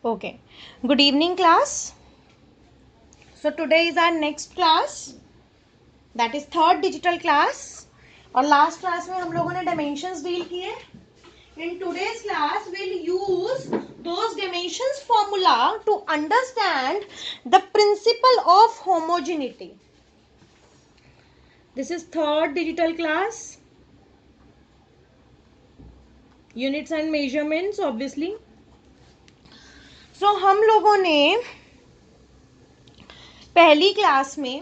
Okay. Good evening, class. So today is our next class, that is third digital class. और last class में हम लोगों ने dimensions deal किए. In today's class, we'll use those dimensions formula to understand the principle of homogeneity. This is third digital class. Units and measurements, obviously. So हम लोगों ने पहली क्लास में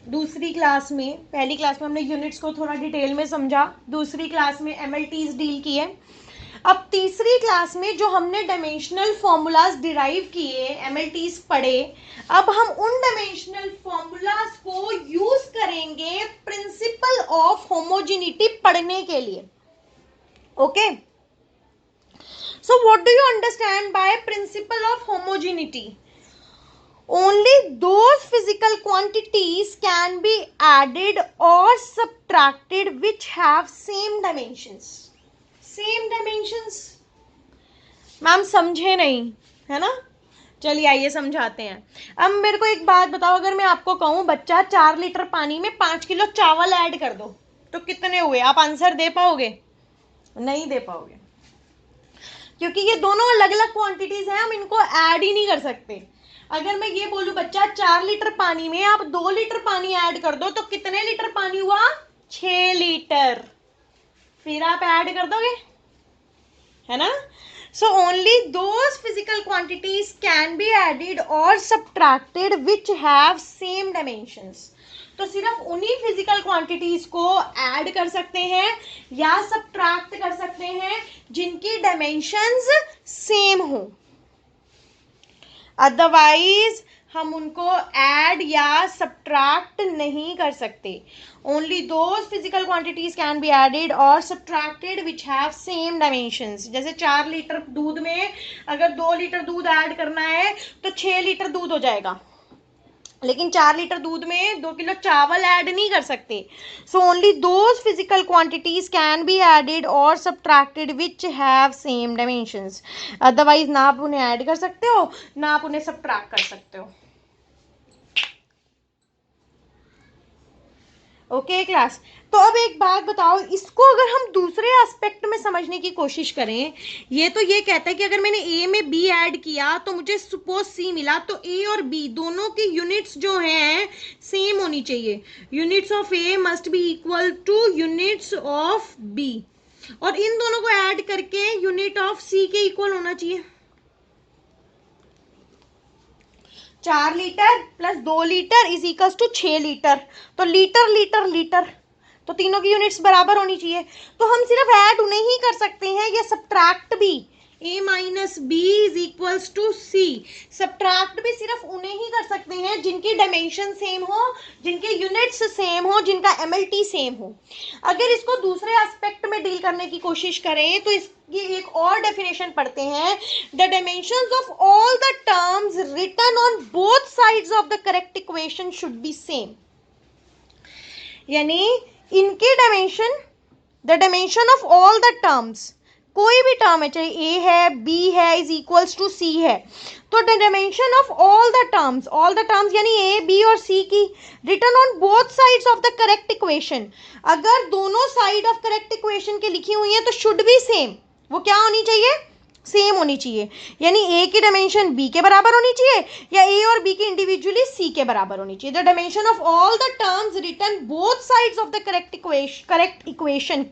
पहली क्लास में हमने यूनिट्स को थोड़ा डिटेल में समझा, दूसरी क्लास में एमएलटीज डील किए. अब तीसरी क्लास में जो हमने डायमेंशनल फॉर्मूलाज डिराइव किए, एमएलटीज पढ़े, अब हम उन डायमेंशनल फॉर्मूलाज को यूज करेंगे प्रिंसिपल ऑफ होमोजेनिटी पढ़ने के लिए. Okay, so what do you understand by principle of homogeneity? Only those physical quantities can be added or subtracted which have same dimensions. Same dimensions. Ma'am समझे नहीं है ना? चलिए आइए समझाते हैं. अब मेरे को एक बात बताओ, अगर मैं आपको कहूँ बच्चा 4 लीटर पानी में 5 किलो चावल ऐड कर दो तो कितने हुए? आप आंसर दे पाओगे? नहीं दे पाओगे, क्योंकि ये दोनों अलग अलग क्वांटिटीज हैं, हम इनको ऐड ही नहीं कर सकते. अगर मैं ये बोलूं बच्चा 4 लीटर पानी में आप 2 लीटर पानी ऐड कर दो तो कितने लीटर पानी हुआ? 6 लीटर. फिर आप ऐड कर दोगे, है ना? So only those physical quantities can be added और subtracted which have same dimensions. तो सिर्फ उन्हीं फिजिकल क्वांटिटीज को ऐड कर सकते हैं या सब्ट्रैक्ट कर सकते हैं जिनकी डायमेंशंस सेम हो. अदरवाइज हम उनको ऐड या सब्ट्रैक्ट नहीं कर सकते. Only those physical quantities can be added और subtracted which have same dimensions. जैसे 4 लीटर दूध में अगर 2 लीटर दूध ऐड करना है तो 6 लीटर दूध हो जाएगा, लेकिन 4 लीटर दूध में 2 किलो चावल ऐड नहीं कर सकते. So only those physical quantities can be added और subtracted which have same dimensions. Otherwise ना आप उन्हें ऐड कर सकते हो ना आप उन्हें सब्ट्रैक्ट कर सकते हो. Okay class. तो अब एक बात बताओ, इसको अगर हम दूसरे एस्पेक्ट में समझने की कोशिश करें, ये तो ये कहता है कि अगर मैंने ए में बी ऐड किया तो मुझे सपोज सी मिला, तो ए और बी दोनों की यूनिट्स जो हैं सेम होनी चाहिए. Units of A must be equal to units of B, और इन दोनों को ऐड करके यूनिट ऑफ सी के इक्वल होना चाहिए. 4 litre plus 2 litre is equal to 6 litre. तो लीटर लीटर लीटर, तो तीनों की यूनिट्स बराबर होनी चाहिए. तो हम सिर्फ ऐड उन्हें ही कर सकते हैं या सब्ट्रैक्ट भी. a minus B is equals to C. Subtract भी सिर्फ उन्हें ही कर सकते हैं जिनकी डायमेंशन सेम हो, जिनके यूनिट्स सेम हो, जिनका एमएलटी सेम हो. अगर इसको दूसरे एस्पेक्ट में डील करने की कोशिश करें तो इसकी एक और डेफिनेशन पढ़ते हैं. The dimensions of all the terms written on both sides of the correct equation should be same. यानी इनके dimension, the dimension of all the terms, कोई भी टर्म है, चाहे ए है बी है, इज इक्वल्स टू सी है, तो the dimension of all the terms यानी ए बी और सी की, written on both sides of the correct equation, अगर दोनों साइड ऑफ करेक्ट इक्वेशन के लिखी हुई है तो शुड बी सेम. वो क्या होनी चाहिए? सेम होनी चाहिए. यानी ए की डायमेंशन बी के बराबर होनी चाहिए या ए और बी की इंडिविजुअली सी के बराबर होनी चाहिए. The dimension of all the terms written both sides of the correct equation.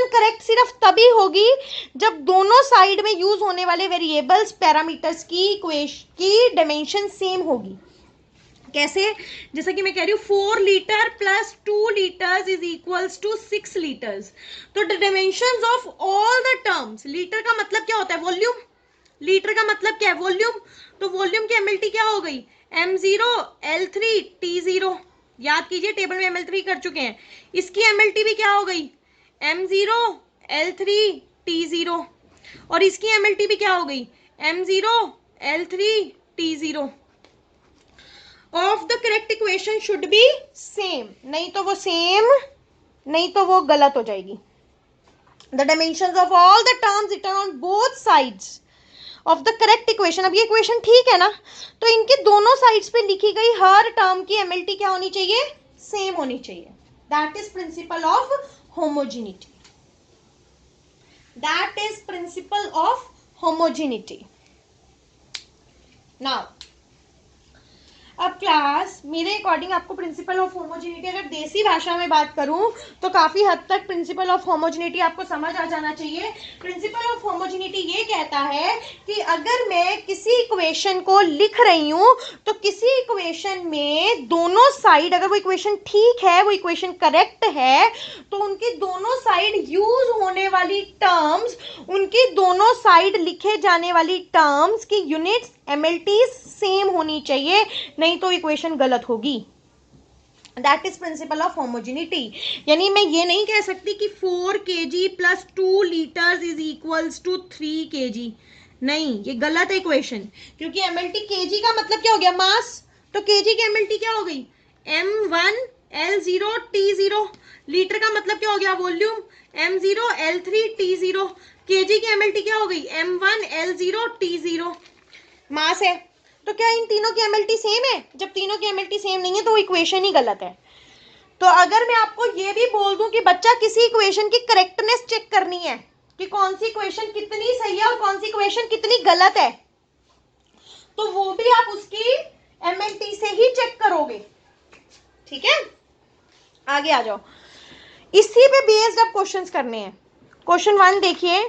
Correct सिर्फ तभी होगी जब दोनों साइड में यूज होने वाले वेरिएबल्स पैरामीटर्स की डायमेंशन सेम होगी. कैसे? जैसा कि मैं कह रही हूँ 4 litre plus 2 litres is equals to 6 litres. तो the dimensions of all the terms, litre का मतलब क्या होता है? वॉल्यूम. लीटर का मतलब क्या है? वॉल्यूम. तो वॉल्यूम की एमएलटी क्या हो गई? m0 l3 t0. याद कीजिए टेबल में ml3 कर चुके हैं. इसकी एमएलटी भी क्या हो गई? m0 l3 t0, और इसकी एमएलटी भी क्या हो गई? m0 l3 t0. Of the correct equation should be same. नहीं तो वो सेम, नहीं तो वो गलत हो जाएगी. The dimensions of all the terms written on both sides of the correct equation. अब ये इक्वेशन ठीक है ना, तो इनके दोनों साइड्स पे लिखी गई हर टर्म की एमएलटी क्या होनी चाहिए, सेम होनी चाहिए। That is principle of homogeneity, that is principle of homogeneity. Now अब क्लास मेरे अकॉर्डिंग आपको प्रिंसिपल ऑफ होमोजेनिटी अगर देसी भाषा में बात करूं तो काफी हद तक प्रिंसिपल ऑफ होमोजेनिटी आपको समझ आ जाना चाहिए। प्रिंसिपल ऑफ होमोजेनिटी ये कहता है कि अगर मैं किसी इक्वेशन को लिख रही हूं तो किसी इक्वेशन में दोनों साइड, अगर वो इक्वेशन ठीक है, वो इक्वेशन करेक्ट है, तो उनकी दोनों साइड यूज होने वाली टर्म्स, उनकी दोनों साइड लिखे जाने वाली टर्म्स की यूनिट्स एमएलटी सेम होनी चाहिए, नहीं तो इक्वेशन गलत होगी। That is principle of homogeneity. यानी मैं ये नहीं कह सकती कि 4 kg plus 2 litres is equals to 3 kg, नहीं, ये गलत है इक्वेशन, क्योंकि एमएलटी केजी का मतलब क्या हो गया, मास, तो केजी की एमएलटी क्या हो गई, m1 L0 T0, लीटर का मतलब क्या हो गया, volume, m0 L3 T0, KG की एमएलटी क्या हो गई, m1 L0 T0, मास है। तो क्या इन तीनों की एमएलटी सेम है, जब तीनों की एमएलटी सेम नहीं है तो इक्वेशन ही गलत है। तो अगर मैं आपको ये भी बोल दूं कि बच्चा किसी इक्वेशन की करेक्टनेस चेक करनी है कि कौन सी इक्वेशन कितनी सही है और कौन सी इक्वेशन कितनी गलत है, तो वो भी आप उसकी एमएलटी से ही चेक करोगे, ठीक है। आगे आ जाओ, इसी पे बेस्ड आप क्वेश्चंस करने हैं। क्वेश्चन 1 देखिए,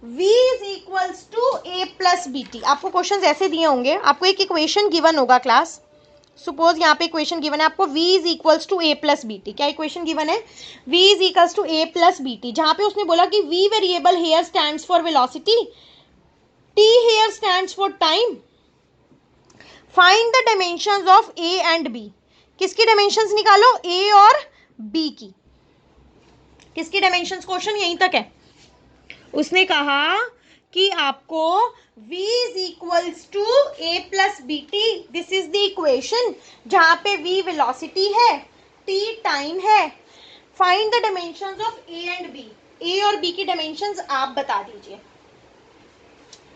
v is equals to a plus B T. आपको क्वेश्चन ऐसे दिए होंगे, आपको एक इक्वेशन गिवन होगा क्लास, सपोज यहाँ पे इक्वेशन गिवन है आपको, v is equals to a plus B T. क्या इक्वेशन गिवन है, v is equals to a plus B T, जहां पे उसने बोला कि v variable here stands for velocity, t here stands for time, find the dimensions of a and b। किसकी dimensions निकालो, a और b की, किसकी डायमेंशंस, क्वेश्चन यहीं तक है। उसने कहा कि आपको v is equals to a plus B T, this is the equation, जहां पे v वेलोसिटी है, t टाइम है, find the dimensions of a and b, a और b की डायमेंशंस आप बता दीजिए।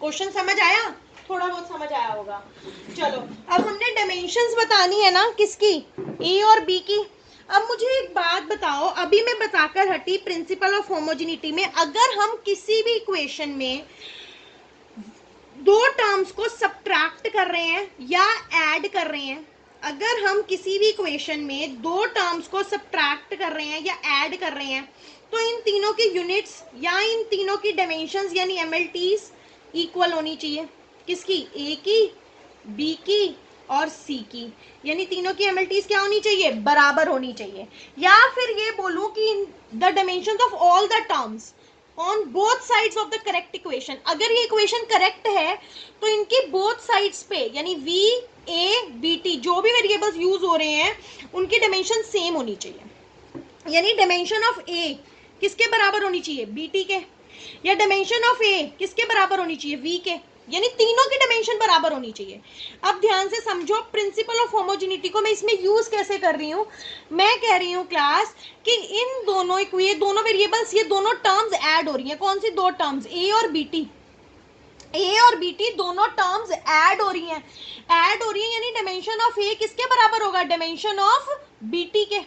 क्वेश्चन समझ आया, थोड़ा बहुत समझ आया होगा। चलो अब हमने डायमेंशंस बतानी है ना, किसकी, a और b की। अब मुझे एक बात बताओ, अभी मैं बताकर हटी प्रिंसिपल ऑफ होमोजेनिटी में, अगर हम किसी भी इक्वेशन में दो टर्म्स को सब्ट्रैक्ट कर रहे हैं या ऐड कर रहे हैं, अगर हम किसी भी इक्वेशन में दो टर्म्स को सब्ट्रैक्ट कर रहे हैं या ऐड कर रहे हैं, तो इन तीनों की यूनिट्स या इन तीनों की डायमेंशंस यानी एमएलटीज इक्वल होनी चाहिए। किसकी, ए की, बी की और सी की, यानी तीनों की एमएलटीज क्या होनी चाहिए, बराबर होनी चाहिए। या फिर ये बोलूं कि the dimensions of all the terms on both sides of the correct equation, अगर ये इक्वेशन करेक्ट है तो इनकी बोथ साइड्स पे यानी v a b t जो भी वेरिएबल्स यूज हो रहे हैं उनकी डायमेंशन सेम होनी चाहिए। यानी डायमेंशन ऑफ a किसके बराबर होनी चाहिए, b t के, या डायमेंशन ऑफ a किसके बराबर होनी चाहिए, v के, यानी तीनों की डायमेंशन बराबर होनी चाहिए। अब ध्यान से समझो प्रिंसिपल ऑफ होमोजेनिटी को मैं इसमें यूज कैसे कर रही हूं। मैं कह रही हूं क्लास कि इन दोनों, ये दोनों वेरिएबल्स, ये दोनों टर्म्स ऐड हो रही हैं, कौन सी दो टर्म्स, a और bt, a और bt दोनों टर्म्स ऐड हो रही हैं, ऐड हो रही हैं, यानी डायमेंशन ऑफ a किसके बराबर होगा, डायमेंशन ऑफ bt के,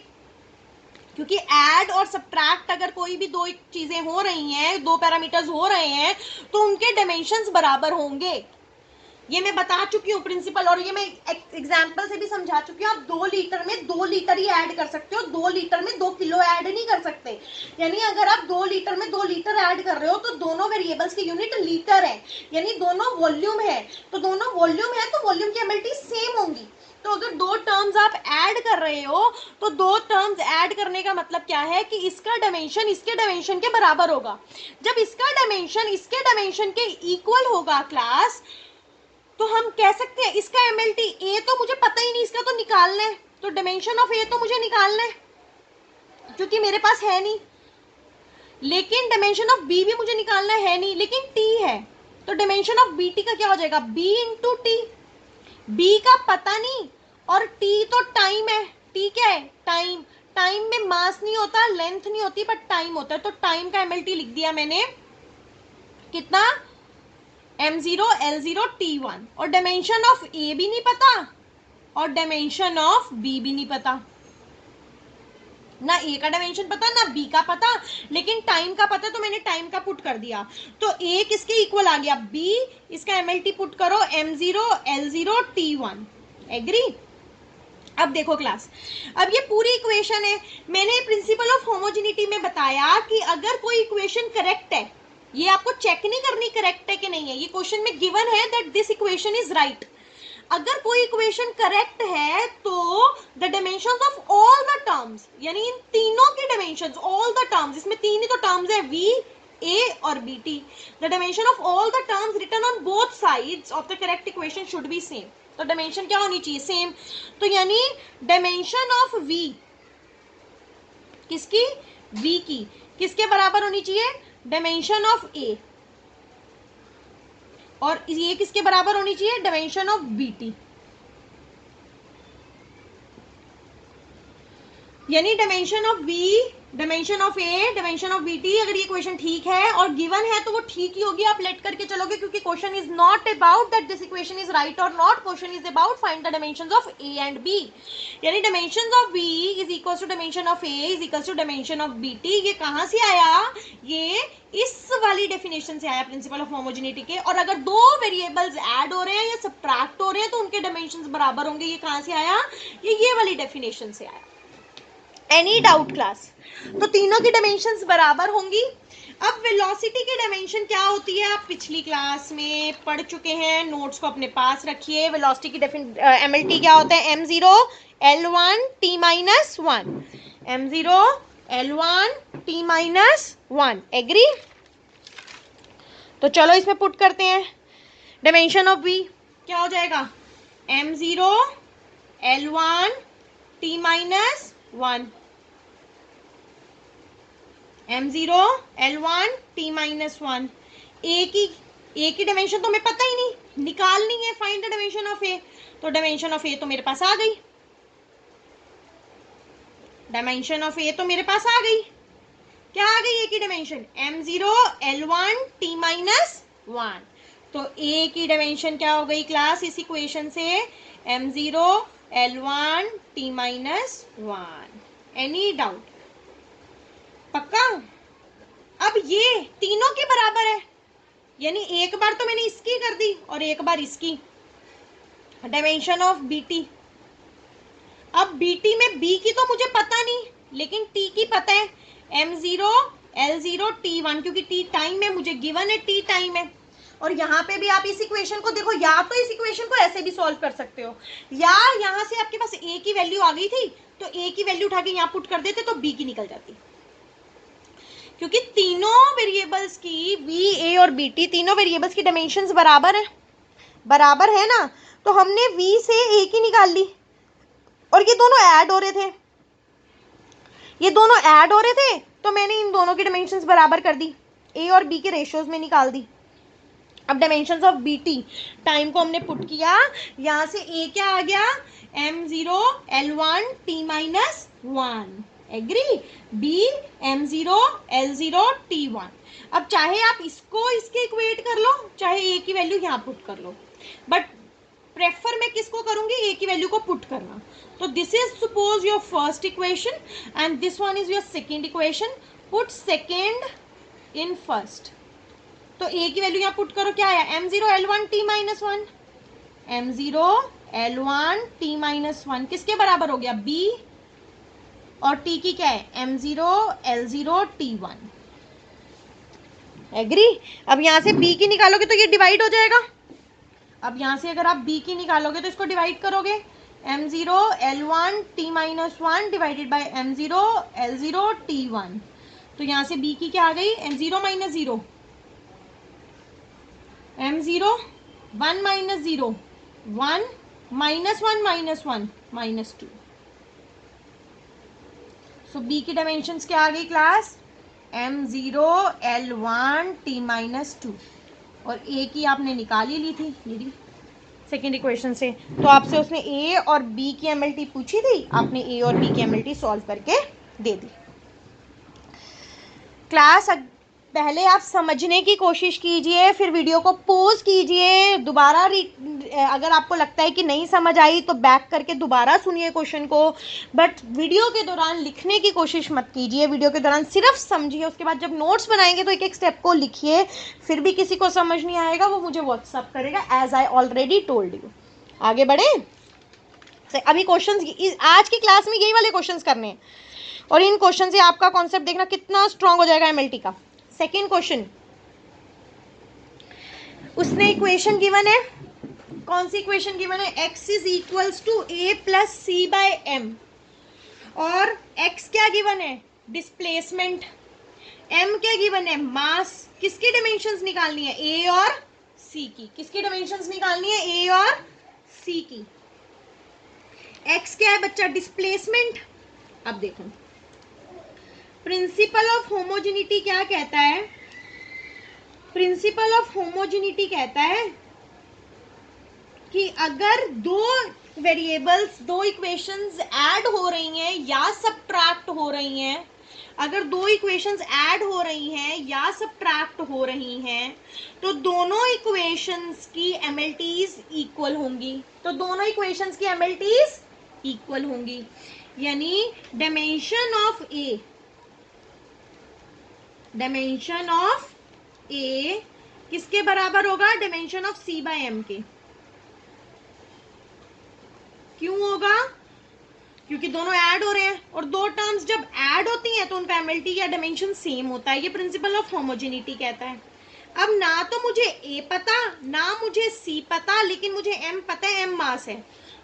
क्योंकि ऐड और सब्ट्रैक्ट अगर कोई भी दो चीजें हो रही हैं, दो पैरामीटर्स हो रहे हैं, तो उनके डायमेंशंस बराबर होंगे। ये मैं बता चुकी हूँ प्रिंसिपल, और ये मैं एग्जांपल से भी समझा चुकी हूँ। आप 2 लीटर में 2 लीटर ही ऐड कर सकते हो, 2 लीटर में 2 किलो ऐड नहीं कर सकते। यानी अगर आप 2 लीटर में 2 लीटर ऐड कर रहे हो तो दोनों वेरिएबल्स की यूनिट लीटर है, यानी दोनों वॉल्यूम है, तो दोनों वॉल्यूम है तो वॉल्यूम की एमएलटी सेम होंगी। तो अगर दो टर्म्स आप ऐड कर रहे हो तो दो टर्म्स ऐड करने का मतलब क्या है कि इसका डायमेंशन इसके डायमेंशन के बराबर होगा। जब इसका डायमेंशन इसके डायमेंशन के इक्वल होगा क्लास, तो हम कह सकते हैं इसका एमएलटी ए तो मुझे पता ही नहीं, इसका तो निकालना है, तो डायमेंशन ऑफ ए तो मुझे निकालना है क्योंकि मेरे पास है नहीं, लेकिन डायमेंशन ऑफ बी भी मुझे निकालना है नहीं, लेकिन टी है, तो डायमेंशन ऑफ बी टी का क्या हो जाएगा, बी इंटू टी, बी का पता नहीं और टी तो टाइम है, टी क्या है, टाइम, टाइम में मास नहीं होता, लेंथ नहीं होती, बट टाइम होता है, तो टाइम का एमएलटी लिख दिया मैंने, कितना, M0 L0 T1, और डायमेंशन ऑफ ए भी नहीं पता और डायमेंशन ऑफ बी भी नहीं पता, ना ए का डायमेंशन पता ना बी का पता, लेकिन टाइम का पता, तो मैंने टाइम का पुट कर दिया। तो ए किसके इक्वल आ गया, बी, इसका एमएलटी पुट करो M0 L0 T1। एग्री। अब देखो क्लास, अब ये पूरी इक्वेशन है, मैंने प्रिंसिपल ऑफ होमोजेनिटी में बताया कि अगर कोई इक्वेशन करेक्ट है, ये आपको चेक नहीं करनी करेक्ट है कि नहीं है, ये क्वेश्चन में गिवन है that this equation is right. अगर कोई इक्वेशन करेक्ट है तो the dimensions of all the terms, यानी इन तीनों के डायमेंशंस, ऑल द टर्म्स, इसमें तीन ही तो टर्म्स है, वी, ए और B T, the dimension of all the terms written on both sides of the correct equation should be same. तो dimension क्या होनी चाहिए, सेम। तो यानी डायमेंशन ऑफ वी, किसकी, वी की, किसके बराबर होनी चाहिए, डायमेंशन ऑफ ए, और ये किसके बराबर होनी चाहिए, डायमेंशन ऑफ बीटी। यानी dimension of B, dimension of A, dimension of BT, अगर ये क्वेश्चन ठीक है और गिवन है तो वो ठीक ही होगी, आप लेट करके चलोगे, क्योंकि question is not about that this equation is right और not, question is about find the dimensions of A and B. यानी dimensions of B is equal to dimension of A is equal to dimension of BT. ये कहां से आया, ये इस वाली definition से आया, प्रिंसिपल ऑफ होमोजेनिटी के। और अगर दो वेरिएबल्स ऐड हो रहे हैं या सब्ट्रैक्ट हो रहे हैं तो उनके डायमेंशंस बराबर होंगे। ये कहां से आया, ये वाली डेफिनेशन से आया। Any doubt class? तो तीनों की डायमेंशंस बराबर होंगी। अब वेलोसिटी की डायमेंशन क्या होती है, आप पिछली क्लास में पढ़ चुके हैं, नोट्स को अपने पास रखिए। वेलोसिटी की एमएलटी क्या होता है, M0 L1 T minus 1, M0 L1 T minus 1। Agree? तो चलो इसमें पुट करते हैं। डायमेंशन ऑफ v क्या हो जाएगा, M0 L1 T minus 1, M0 L1 T minus 1। ए की डायमेंशन तो हमें पता ही नहीं, निकालनी है, फाइंड द डायमेंशन ऑफ ए। तो डायमेंशन ऑफ ए तो मेरे पास आ गई, डायमेंशन ऑफ ए तो मेरे पास आ गई। क्या आ गई ए की dimension, M0 L1 T minus 1। तो ए की डायमेंशन क्या हो गई क्लास इस इक्वेशन से, M0 L1 T minus 1। Any doubt? पक्का? अब ये तीनों के बराबर है, यानी एक बार तो मैंने इसकी कर दी और एक बार इसकी। डायमेंशन ऑफ बीटी, अब बीटी में बी की तो मुझे पता नहीं, लेकिन टी की पता है, M0 L0 T1, क्योंकि टी टाइम है, मुझे गिवन है टी टाइम है। और यहाँ पे भी आप इस इक्वेशन को देखो, या तो इस इक्वेशन को ऐसे भी सॉल्व कर सकते हो, या यहाँ से आपके पास ए की वैल्यू आ गई थी तो ए की वैल्यू उठा के यहाँ पुट कर देते तो बी की निकल जाती, क्योंकि तीनों वेरिएबल्स की वी, ए और बी टी, तीनों वेरिएबल्स की डायमेंशंस बराबर है, बराबर है ना। तो हमने वी से ए की निकाल ली और ये दोनों ऐड हो रहे थे, ये दोनों ऐड हो रहे थे, तो मैंने इन दोनों की डायमेंशंस बराबर कर दी, ए और बी के रेशियोज में निकाल दी। अब डायमेंशंस ऑफ बीटी, टाइम को हमने पुट किया, यहां से ए क्या आ गया, M0 L1 T minus 1। Agree? B M0 L0 T1। अब चाहे आप इसको इसके इक्वेट कर लो, चाहे ए की वैल्यू यहाँ पुट कर लो, बट प्रेफर मैं किसको करूंगी, ए की वैल्यू को पुट करना। तो this is suppose your first equation and this one is your second equation. Put second in first, तो ए की वैल्यू यहाँ पुट करो, क्या आया, M0 L1 T minus 1, M0 L1 T minus 1 किसके बराबर हो गया, B, और T की क्या है, M0 L0 T1। एग्री? अब यहाँ से B की निकालोगे तो ये डिवाइड हो जाएगा। अब यहाँ से अगर आप B की निकालोगे तो इसको डिवाइड करोगे, M0 L1 T minus 1 divided by M0 L0 T1। तो यहाँ से B की क्या आ गई, M0 minus 0, M0 1 minus 0 1 minus 1 minus 1 minus 2। सो B की डायमेंशंस क्या आ गई class, M0 L1 T minus 2, और A की आपने निकाल ही ली थी मेरी सेकेंड इक्वेशन से। तो आपसे उसने A और B की एमएलटी पूछी थी, आपने A और B की एमएलटी सॉल्व करके दे दी। क्लास पहले आप समझने की कोशिश कीजिए, फिर वीडियो को पॉज कीजिए, दोबारा अगर आपको लगता है कि नहीं समझ आई तो बैक करके दोबारा सुनिए क्वेश्चन को, बट वीडियो के दौरान लिखने की कोशिश मत कीजिए। वीडियो के दौरान सिर्फ समझिए, उसके बाद जब नोट्स बनाएंगे तो एक एक स्टेप को लिखिए। फिर भी किसी को समझ नहीं आएगा वो मुझे व्हाट्सअप करेगा, as I already told you. आगे बढ़े। अभी क्वेश्चन, आज की क्लास में यही वाले क्वेश्चन करने हैं, और इन क्वेश्चन से आपका कॉन्सेप्ट देखना कितना स्ट्रांग हो जाएगा एमएलटी का। सेकेंड क्वेश्चन, उसने इक्वेशन गिवन है, कौन सी इक्वेशन गिवन है, x is equals to a plus C by M, और x क्या गिवन है, डिस्प्लेसमेंट, m क्या गिवन है, मास। किसकी डायमेंशंस निकालनी है, a और c की। किसकी डायमेंशंस निकालनी है, a और c की। x क्या है बच्चा, डिस्प्लेसमेंट। अब देखो प्रिंसिपल ऑफ होमोजेनिटी क्या कहता है, प्रिंसिपल ऑफ होमोजेनिटी कहता है कि अगर दो वेरिएबल्स, दो इक्वेशंस ऐड हो रही हैं या सब्ट्रैक्ट हो रही हैं, अगर दो इक्वेशंस ऐड हो रही हैं या सब्ट्रैक्ट हो रही हैं, तो दोनों इक्वेशंस की एमएलटीज इक्वल होंगी। तो दोनों इक्वेशंस की एमएलटीज इक्वल होंगी, यानी dimension of A, dimension of A किसके बराबर होगा, dimension of C by M के। क्यों होगा, क्योंकि दोनों ऐड हो रहे हैं, और दो टर्म्स जब ऐड होती हैं तो उनका एमएलटी या डायमेंशन सेम होता है। ये प्रिंसिपल ऑफ होमोजेनिटी कहता है। अब ना तो मुझे ए पता ना मुझे सी पता, लेकिन मुझे एम पता है, एम मास है,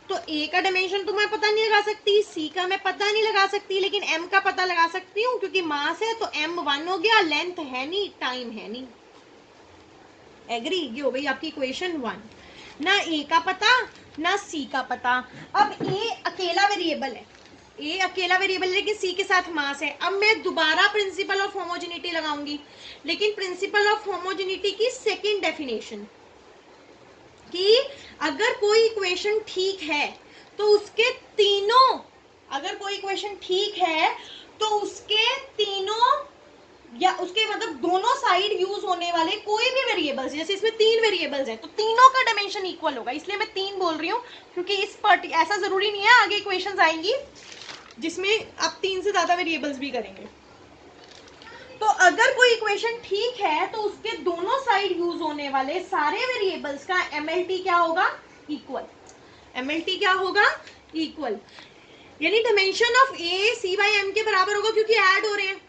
तो ए का डायमेंशन तो मैं पता नहीं लगा सकती, सी का मैं पता नहीं लगा सकती, लेकिन एम का पता लगा सकती हूँ, क्योंकि मास है तो एम 1 हो गया, लेंथ है नहीं, टाइम है नहीं। एग्री, ये हो गई आपकी इक्वेशन 1। ना ए का पता ना सी का पता। अब ए अकेला वेरिएबल है, ए अकेला वेरिएबल है, लेकिन सी के साथ मास है। अब मैं दोबारा प्रिंसिपल ऑफ होमोजेनिटी लगाऊंगी, लेकिन प्रिंसिपल ऑफ होमोजेनिटी की सेकंड डेफिनेशन, कि अगर कोई इक्वेशन ठीक है तो उसके तीनों, अगर कोई इक्वेशन ठीक है तो उसके तीनों, या उसके मतलब दोनों साइड यूज होने वाले कोई भी वेरिएबल्स, जैसे इसमें 3 वेरिएबल्स हैं तो तीनों का डायमेंशन इक्वल होगा। इसलिए मैं 3 बोल रही हूँ, क्योंकि इस ऐसा जरूरी नहीं है, आगे इक्वेशंस आएंगी जिसमें आप 3 से ज्यादा वेरिएबल्स भी करेंगे। तो अगर कोई इक्वेशन ठीक है तो उसके दोनों साइड यूज होने वाले सारे वेरिएबल्स का एमएलटी क्या होगा, इक्वल। एमएलटी क्या होगा, इक्वल, यानी dimension of A C by M के बराबर होगा, क्योंकि ऐड हो रहे हैं।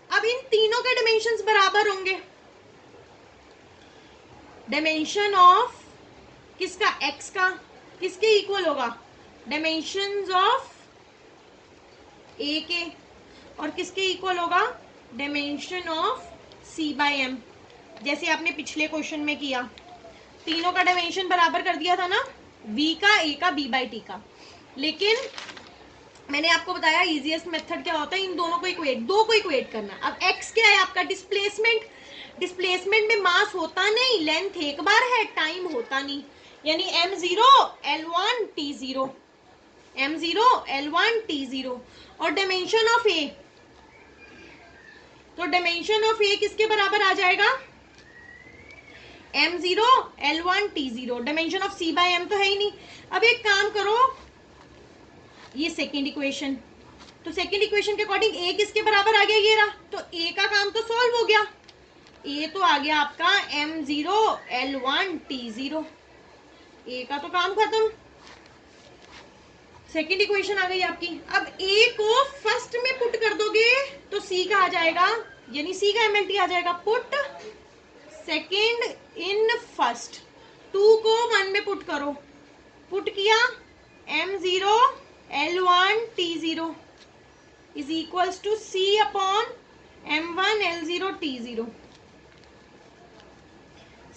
अब इन तीनों के डायमेंशंस बराबर होंगे। डायमेंशन ऑफ किसका, एक्स का, किसके इक्वल होगा, डायमेंशंस ऑफ ए के, और किसके इक्वल होगा, dimension of C by M. जैसे आपने पिछले क्वेश्चन में किया, तीनों का डायमेंशन बराबर कर दिया था ना, v का, a का, b बाई टी का। लेकिन मैंने आपको बताया इजीएस्ट मेथड क्या होता है, इन दोनों को इक्वेट, दो को इक्वेट करना। अब x क्या है आपका, डिस्प्लेसमेंट। डिस्प्लेसमेंट में मास होता नहीं, लेंथ एक बार है, टाइम होता नहीं, यानी m0 l1 t0, m0 l1 t0। और डायमेंशन ऑफ a, तो डायमेंशन ऑफ a किसके बराबर आ जाएगा, m0 l1 t0। Dimension of c by m तो है ही नहीं। अब एक काम करो, ये सेकेंड इक्वेशन, तो सेकेंड इक्वेशन के अकॉर्डिंग a किसके बराबर आ गया, ये रहा, तो a का काम तो सॉल्व हो गया। a तो आ गया आपका m0 l1 t0, a का तो काम खत्म, सेकेंड इक्वेशन आ गई आपकी। अब a को फर्स्ट में पुट कर दोगे तो c का आ जाएगा, यानी c का एमएलटी आ जाएगा, पुट सेकेंड इन फर्स्ट। 2 को 1 में पुट करो, पुट किया, m0 l1 t0 is equals to c upon m1 l0 t0।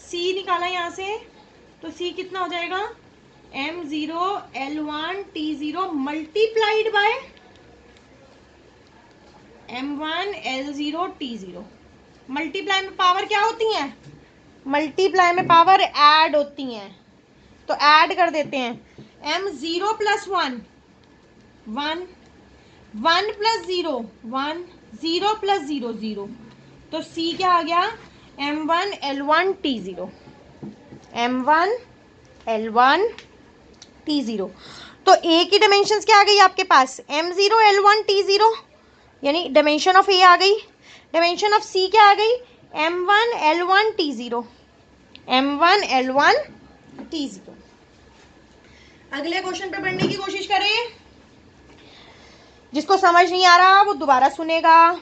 c निकाला यहां से, तो c कितना हो जाएगा, m0 l1 t0 multiplied by m1 l0 t0। Multiply में पावर क्या होती है, मल्टीप्लाई में पावर ऐड होती हैं, तो ऐड कर देते हैं, m0 प्लस 1 1, 1 प्लस 0 1, 0 प्लस 0 0, तो C क्या आ गया, M1 L1 T0, M1 L1 T0। तो A की डायमेंशंस क्या आ गई आपके पास, M0 L1 T0, यानी डायमेंशन ऑफ A आ गई। डायमेंशन ऑफ C क्या आ गई, M1 L1 T0, M1 L1 T0। अगले क्वेश्चन पे बढ़ने की कोशिश करें। जिसको समझ नहीं आ रहा वो दोबारा सुनेगा,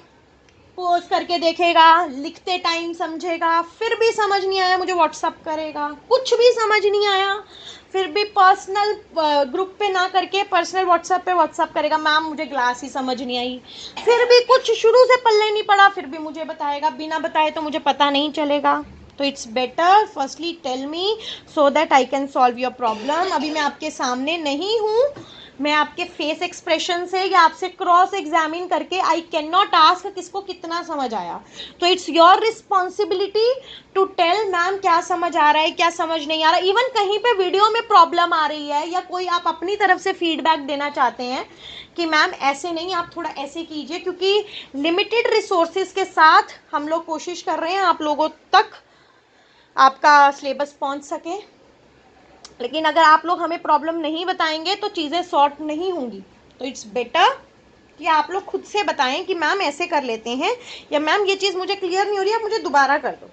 पोज करके देखेगा, लिखते टाइम समझेगा, फिर भी समझ नहीं आया मुझे व्हाट्सअप करेगा, कुछ भी समझ नहीं आया फिर भी पर्सनल ग्रुप पे ना करके पर्सनल व्हाट्सअप करेगा, मैम मुझे क्लास ही समझ नहीं आई, फिर भी कुछ शुरू से पल्ले नहीं पड़ा फिर भी मुझे बताएगा, बिना बताए तो मुझे पता नहीं चलेगा। तो it's better firstly tell me so that I can solve your problem. अभी मैं आपके सामने नहीं हूँ, मैं आपके फेस एक्सप्रेशन से या आपसे क्रॉस एग्जामिन करके आई कैन नॉट आस्क किसको कितना समझ आया। तो it's your responsibility to tell ma'am क्या समझ आ रहा है क्या समझ नहीं आ रहा। इवन कहीं पे वीडियो में प्रॉब्लम आ रही है या कोई आप अपनी तरफ से फीडबैक देना चाहते हैं कि मैम ऐसे नहीं आप थोड़ा ऐसे कीजिए, क्योंकि लिमिटेड रिसोर्सेज के साथ हम लोग कोशिश कर रहे हैं आप लोगों तक आपका सिलेबस पहुंच सके, लेकिन अगर आप लोग हमें प्रॉब्लम नहीं बताएंगे तो चीज़ें सॉर्ट नहीं होंगी। तो इट्स बेटर कि आप लोग खुद से बताएं कि मैम ऐसे कर लेते हैं, या मैम ये चीज़ मुझे क्लियर नहीं हो रही, आप मुझे दोबारा कर दो।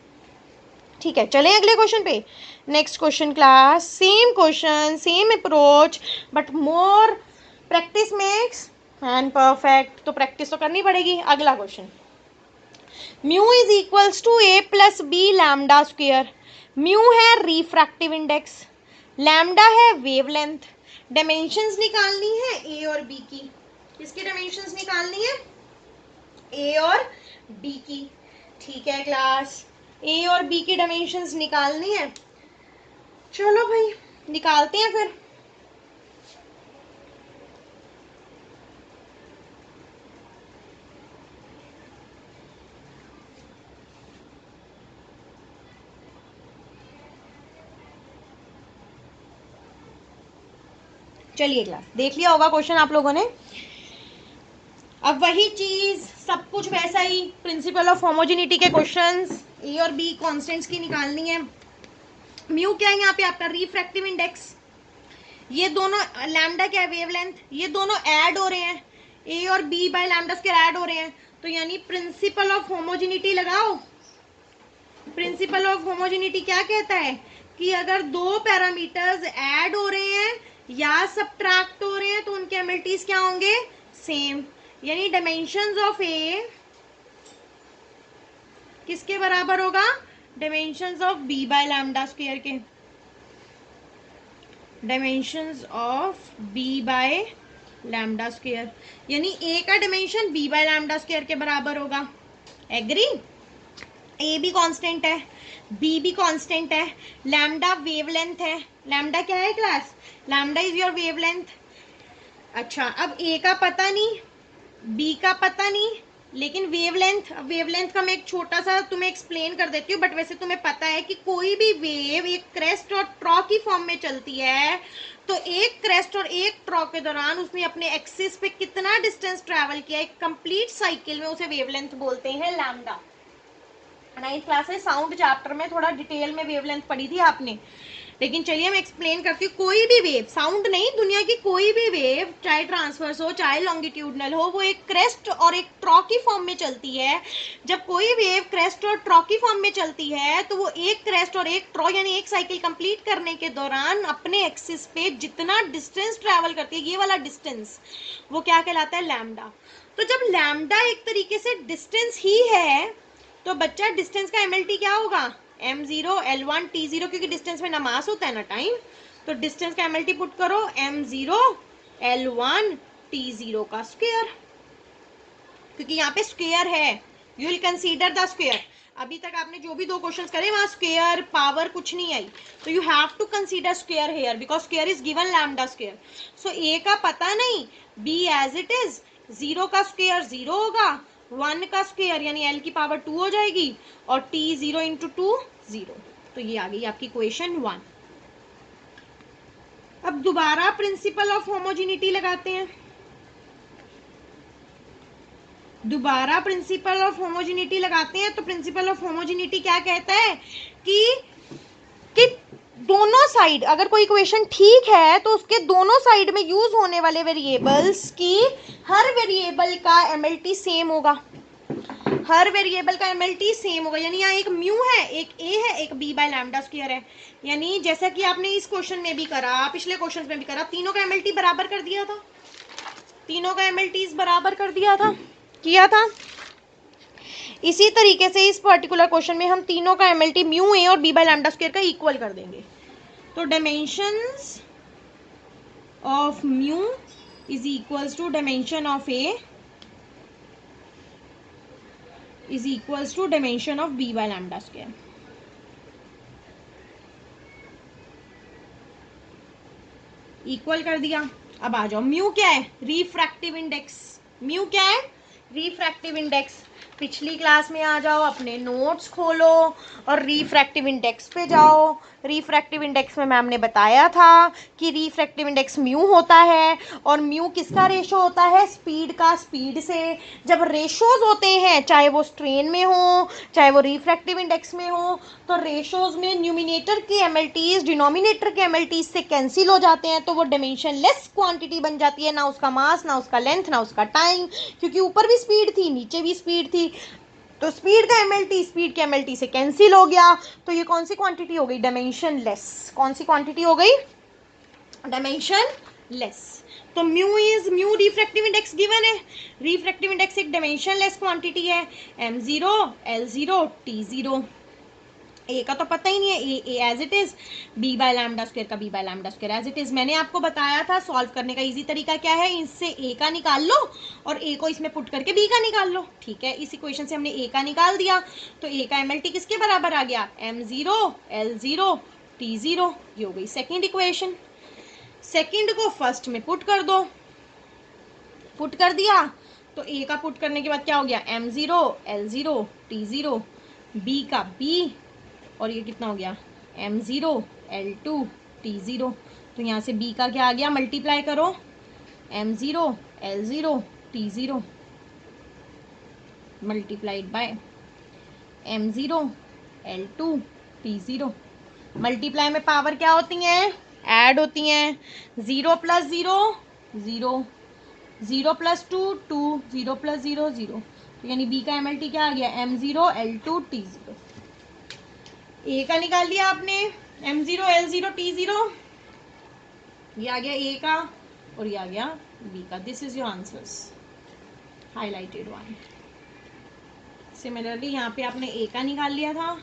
ठीक है, चलें अगले क्वेश्चन पे। Next question class, same question same approach but more practice makes man perfect. तो प्रैक्टिस तो करनी पड़ेगी। अगला question, mu is equals to A plus B lambda square. Mu है रिफ्रैक्टिव इंडेक्स, लैम्डा है वेवलेंथ। डायमेंशंस निकालनी है ए और बी की। किसकी डायमेंशंस निकालनी है, ए और बी की। ठीक है क्लास, ए और बी की डायमेंशंस निकालनी है। चलो भाई निकालते हैं फिर। चलिए क्लास, देख लिया होगा क्वेश्चन आप लोगों ने। अब वही चीज सब कुछ वैसा ही, प्रिंसिपल ऑफ होमोजेनिटी के क्वेश्चंस, ए और बी कांस्टेंट्स की निकालनी है। म्यू क्या है यहाँ पे आपका, रिफ्रैक्टिव इंडेक्स। ये दोनों लैम्डा क्या है, वेवलेंथ। ये दोनों ऐड हो रहे हैं, ए और B by lambda square add हो रहे हैं, तो यानी प्रिंसिपल ऑफ होमोजेनिटी लगाओ। प्रिंसिपल ऑफ होमोजेनिटी क्या कहता है कि अगर दो पैरामीटर्स ऐड हो रहे हैं या सबट्रैक्ट हो रहे हैं तो उनके एमएलटीज क्या होंगे, सेम। यानी डायमेंशंस ऑफ ए किसके बराबर होगा, dimensions of B by lambda square के। Dimensions of B by lambda square, यानी ए का dimension B by lambda square के बराबर होगा। एग्री। ए भी कांस्टेंट है, बी भी कांस्टेंट है, लैम्डा वेवलेंथ है। लैम्डा क्या है class, lambda is your wavelength. अच्छा, अब ए का पता नहीं, बी का पता नहीं, लेकिन वेवलेंथ, वेवलेंथ का मैं एक छोटा सा तुम्हें एक्सप्लेन कर देती हूँ, बट वैसे तुम्हें पता है कि कोई भी वेव एक क्रेस्ट और ट्रॉ की फॉर्म में चलती है, तो एक क्रेस्ट और एक ट्रॉ के दौरान उसने अपने एक्सिस पे कितना डिस्टेंस ट्रैवल किया एक कंप्लीट साइकिल में, उसे वेवलेंथ बोलते हैं, लैम्डा। 9th क्लास में साउंड चैप्टर में थोड़ा डिटेल में वेवलेंथ पढ़ी थी आपने, लेकिन चलिए मैं एक्सप्लेन करती हूँ। कोई भी वेव, साउंड नहीं, दुनिया की कोई भी वेव, चाहे ट्रांसवर्स हो चाहे लॉन्गिट्यूडनल हो, वो एक क्रेस्ट और एक ट्रॉ की फॉर्म में चलती है। जब कोई वेव क्रेस्ट और ट्रॉ की फॉर्म में चलती है तो वो एक क्रेस्ट और एक ट्रॉ यानी एक साइकिल कंप्लीट करने के दौरान अपने एक्सिस पे जितना डिस्टेंस ट्रैवल करती है, ये वाला डिस्टेंस, वो क्या कहलाता है, लैम्डा। तो जब लैम्डा एक तरीके से डिस्टेंस ही है तो बच्चा डिस्टेंस का एमएलटी क्या होगा, m0 l1 t0, क्योंकि डिस्टेंस में ना मास होता है ना टाइम, तो डिस्टेंस का एमएलटी पुट करो m0 l1 t0 का स्क्वायर, क्योंकि यहाँ पे स्क्वायर है, you will consider the square. अभी तक आपने जो भी दो क्वेश्चंस करे वहां स्क्वायर पावर कुछ नहीं आई, तो you have to consider square here because square is given lambda square. So A का पता नहीं, बी एज इट इज, 0 का स्क्वायर 0 होगा, 1 का स्क्वायर यानी l की पावर 2 हो जाएगी, और t 0 इंटू 2 0। तो ये आ गई आपकी इक्वेशन 1। अब दोबारा प्रिंसिपल ऑफ होमोजेनिटी लगाते हैं। दोबारा प्रिंसिपल ऑफ होमोजेनिटी लगाते हैं, तो प्रिंसिपल ऑफ होमोजेनिटी क्या कहता है कि दोनों साइड, अगर कोई इक्वेशन ठीक है तो उसके दोनों साइड में यूज होने वाले वेरिएबल्स की हर वेरिएबल का एमएलटी सेम होगा, हर वेरिएबल का एमएलटी सेम होगा। यानी यहाँ एक म्यू है, एक ए है, एक बी बाय लैम्डा स्क्वायर है। यानी जैसा कि आपने इस क्वेश्चन में भी करा, पिछले क्वेश्चन में भी करा, तीनों का एमएलटी बराबर कर दिया था, तीनों का एमएलटी बराबर कर दिया था, किया था। इसी तरीके से इस पर्टिकुलर क्वेश्चन में हम तीनों का एमएलटी म्यू ए और बी बाय लैम्डा स्क्वायर का इक्वल कर देंगे। तो dimensions of mu is equals to dimension of A is equals to dimension of B by lambda square. Equal कर दिया। अब आ जाओ, म्यू क्या है? Refractive index. म्यू क्या है? Refractive index. पिछली क्लास में आ जाओ, अपने नोट्स खोलो और रिफ्रैक्टिव इंडेक्स पे जाओ। रिफ्रैक्टिव इंडेक्स में मैम ने बताया था कि रिफ्रैक्टिव इंडेक्स म्यू होता है, और म्यू किसका रेशो होता है? स्पीड का स्पीड से। जब रेशोज होते हैं, चाहे वो स्ट्रेन में हो चाहे वो रिफ्रैक्टिव इंडेक्स में हो, तो रेशोज में न्यूमिनेटर के एमएलटीज डिनोमिनेटर के एमएलटीज से कैंसिल हो जाते हैं, तो वो डायमेंशन लेस क्वांटिटी बन जाती है। ना उसका मास, ना उसका लेंथ, ना उसका टाइम, क्योंकि ऊपर भी स्पीड थी नीचे भी स्पीड थी, तो स्पीड का एमएलटी स्पीड के एमएलटी से कैंसिल हो गया। तो ये कौन सी क्वांटिटी हो गई? Dimension less. कौन सी क्वांटिटी हो गई? Dimension less. तो म्यू रिफ्रैक्टिव इंडेक्स गिवन है। रिफ्रैक्टिव इंडेक्स एक डायमेंशन लेस क्वांटिटी है। m0 l0 t0। ए का तो पता ही नहीं है, A as it is, B by lambda square का B by lambda square as it is. मैंने आपको बताया था सॉल्व करने का इजी तरीका क्या है, इससे ए का निकाल लो और ए को इसमें पुट करके बी का निकाल लो। ठीक है, इस इक्वेशन से हमने ए का निकाल दिया, तो ए का एमएलटी किसके बराबर आ गया? m0 l0 t0। ये हो गई सेकेंड इक्वेशन। सेकेंड को फर्स्ट में पुट कर दो। पुट कर दिया तो ए का पुट करने के बाद क्या हो गया? m0 l0 t0, बी का बी, और ये कितना हो गया? m0 l2 t0। तो यहाँ से b का क्या आ गया? मल्टीप्लाई करो, m0 l0 t0 multiplied by m0 l2 t0। Multiply में पावर क्या होती हैं? ऐड होती हैं। 0 + 0 0, 0 + 2 2, 0 + 0 0। तो यानी b का एमएलटी क्या आ गया? m0 l2 t0। ए का निकाल लिया आपने, m0 l0 t0, ये आ गया ए का और ये आ गया बी का। This is your answers, highlighted one. Similarly यहाँ पे आपने ए का निकाल लिया था,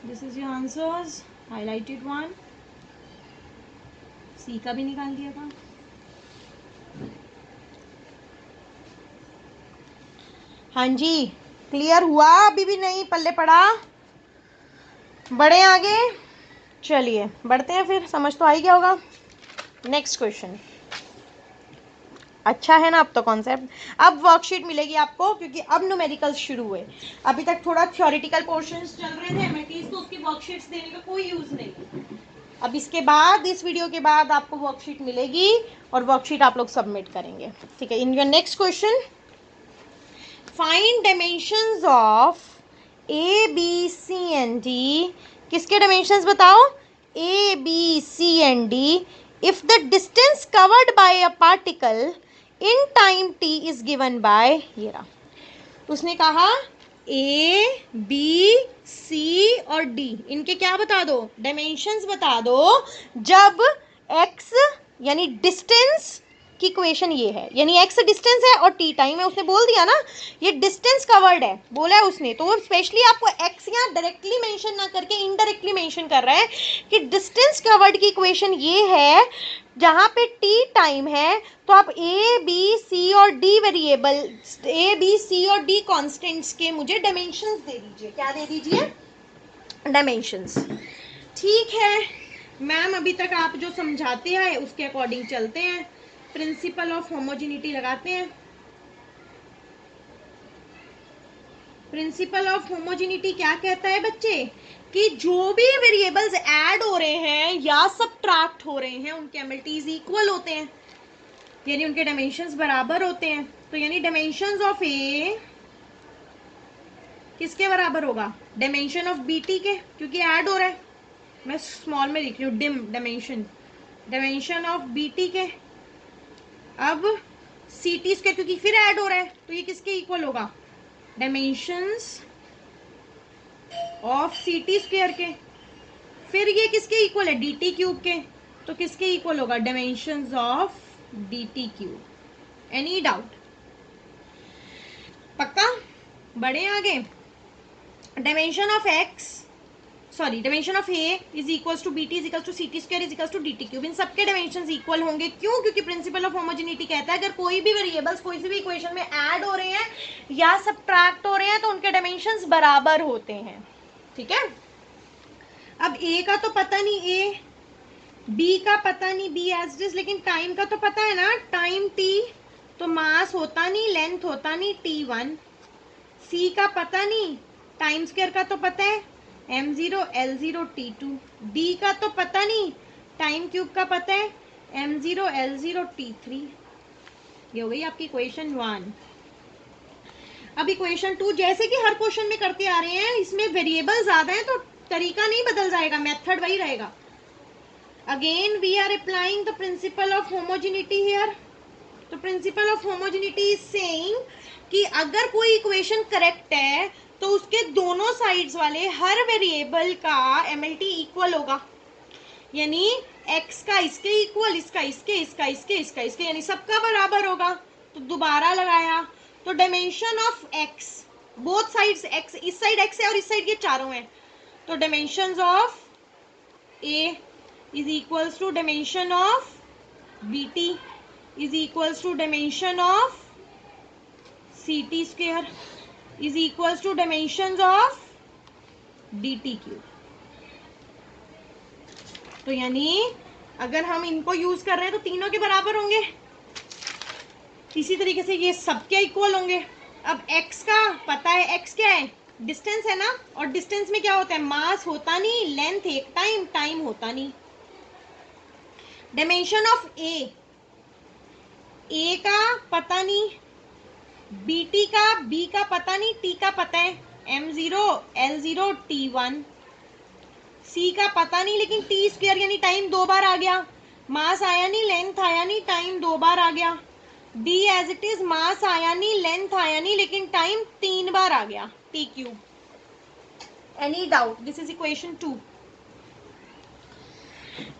this is your answers, highlighted one. C का भी निकाल दिया था। हाँ जी, क्लियर हुआ? अभी भी नहीं पल्ले पड़ा? बढ़े आगे? चलिए बढ़ते हैं फिर, समझ तो आ ही गया होगा। Next question. अच्छा है ना अब तो कॉन्सेप्ट। अब वर्कशीट मिलेगी आपको, क्योंकि अब न्यूमेरिकल्स शुरू हुए। अभी तक थोड़ा थ्योरेटिकल पोर्शंस चल रहे थे एमएटीज, तो उसकी वर्कशीट्स देने का कोई यूज नहीं। अब इसके बाद, इस वीडियो के बाद आपको वर्कशीट मिलेगी और वर्कशीट आप लोग सबमिट करेंगे। ठीक है, in your next question, find dimensions of A B C and D. किसके डायमेंशंस बताओ? A B C and D if the distance covered by a particle in time t is given by, ये रहा, उसने कहा ए B सी और D, इनके क्या बता दो? डायमेंशंस बता दो। जब x यानी डिस्टेंस की इक्वेशन ये है, यानी x डिस्टेंस है और t टाइम है। उसने बोल दिया ना, ये डिस्टेंस कवर्ड है, बोला है उसने, तो वो स्पेशली आपको x यहाँ डायरेक्टली मेंशन ना करके इनडायरेक्टली मेंशन कर रहा है कि डिस्टेंस कवर्ड की इक्वेशन ये है जहाँ पे t टाइम है। तो आप a b c और d variable, a b c और d कॉन्स्टेंट्स के मुझे डायमेंशंस दे दीजिए। क्या दे दीजिए? डायमेंशंस। ठीक है मैम, अभी तक आप जो समझाते हैं उसके अकॉर्डिंग चलते हैं। प्रिंसिपल ऑफ होमोजेनिटी लगाते हैं। प्रिंसिपल ऑफ होमोजेनिटी क्या कहता है बच्चे? कि जो भी वेरिएबल्स ऐड हो रहे हैं या सब्ट्रैक्ट हो रहे हैं, उनके एमएलटीज इक्वल होते हैं। यानी उनके डायमेंशंस बराबर होते हैं। तो यानी डायमेंशंस ऑफ ए किसके बराबर होगा, डायमेंशन ऑफ बी टी के, क्योंकि ऐड हो रहा है, मैं स्मॉल में लिख रही हूँ dim dimension, dimension of B T के। अब सी टी स्क्वायर क्योंकि फिर ऐड हो रहा है, तो ये किसके इक्वल होगा, dimensions of C T square के। फिर ये किसके इक्वल है, डी टी क्यूब के, तो किसके इक्वल होगा, dimensions of D T cube. Any doubt, पक्का, बढ़े आगे। Dimension of X, sorry dimension of A is equals to B T is equals to C T square is equals to D T cube. इन सबके dimensions equal होंगे, क्यों, क्योंकि principal of homogeneity कहता है अगर कोई भी वेरिएबल्स कोई सी भी इक्वेशन में ऐड हो रहे हैं या सब्ट्रैक्ट हो रहे हैं तो उनके डायमेंशंस बराबर होते हैं। ठीक है, अब ए का तो पता नहीं, ए बी का पता नहीं, बी एज इट इज, लेकिन टाइम का तो पता है ना, टाइम टी, तो मास होता नहीं, लेंथ होता नहीं, T1। सी का पता नहीं, टाइम स्क्वायर का तो पता है, m0 L0 T2। डी का तो पता नहीं, टाइम क्यूब का पता है, m0 L0 T3। ये हो गई आपकी इक्वेशन 1। अब इक्वेशन 2 जैसे कि हर क्वेश्चन में करते आ रहे हैं, इसमें वेरिएबल ज्यादा है तो तरीका नहीं बदल जाएगा, मेथड वही रहेगा। Again we are applying the principle of homogeneity here. तो principle of homogeneity is saying कि अगर कोई इक्वेशन करेक्ट है तो उसके दोनों साइड्स वाले हर वेरिएबल का एमएलटी इक्वल होगा, यानी x का इसके इक्वल, इसका इसके, इसका इसके, इसका इसके, यानी सबका बराबर होगा। तो दोबारा लगाया, तो dimension of x, both sides x, इस साइड x है और इस साइड ये चारों हैं, तो dimensions of a is equals to dimension of bt is equals to dimension of ct square is equals to dimensions of dt cube। तो यानी अगर हम इनको यूज कर रहे हैं तो तीनों के बराबर होंगे, इसी तरीके से ये सबके इक्वल होंगे। अब x का पता है, x क्या है, डिस्टेंस है ना, और डिस्टेंस में क्या होता है, मास होता नहीं, लेंथ एक टाइम, टाइम होता नहीं। डायमेंशन ऑफ ए का पता नहीं, बीटी का, बी का पता नहीं, टी का पता है, m0 L0 T1। सी का पता नहीं लेकिन टी स्क्वायर यानी टाइम 2 बार आ गया, मास आया नहीं, लेंथ आया नहीं, टाइम 2 बार आ गया। डी एज इट इज, मास आया नहीं, लेंथ आया नहीं, लेकिन टाइम 3 बार आ गया, T cube. Any doubt, this is equation 2।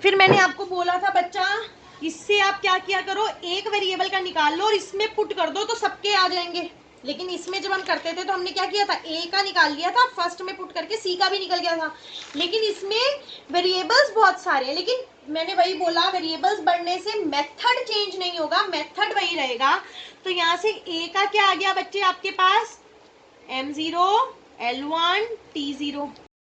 फिर मैंने आपको बोला था बच्चा, इससे आप क्या किया करो, एक वेरिएबल का निकाल लो और इसमें पुट कर दो तो सबके आ जाएंगे। लेकिन इसमें जब हम करते थे तो हमने क्या किया था, ए का निकाल लिया था, फर्स्ट में पुट करके सी का भी निकल गया था। लेकिन इसमें वेरिएबल्स बहुत सारे हैं, लेकिन मैंने वही बोला, वेरिएबल्स बढ़ने से मेथड चेंज नहीं होगा, मेथड वही रहेगा। तो यहाँ से ए का क्या आ गया बच्चे आपके पास, m0 L1 T0।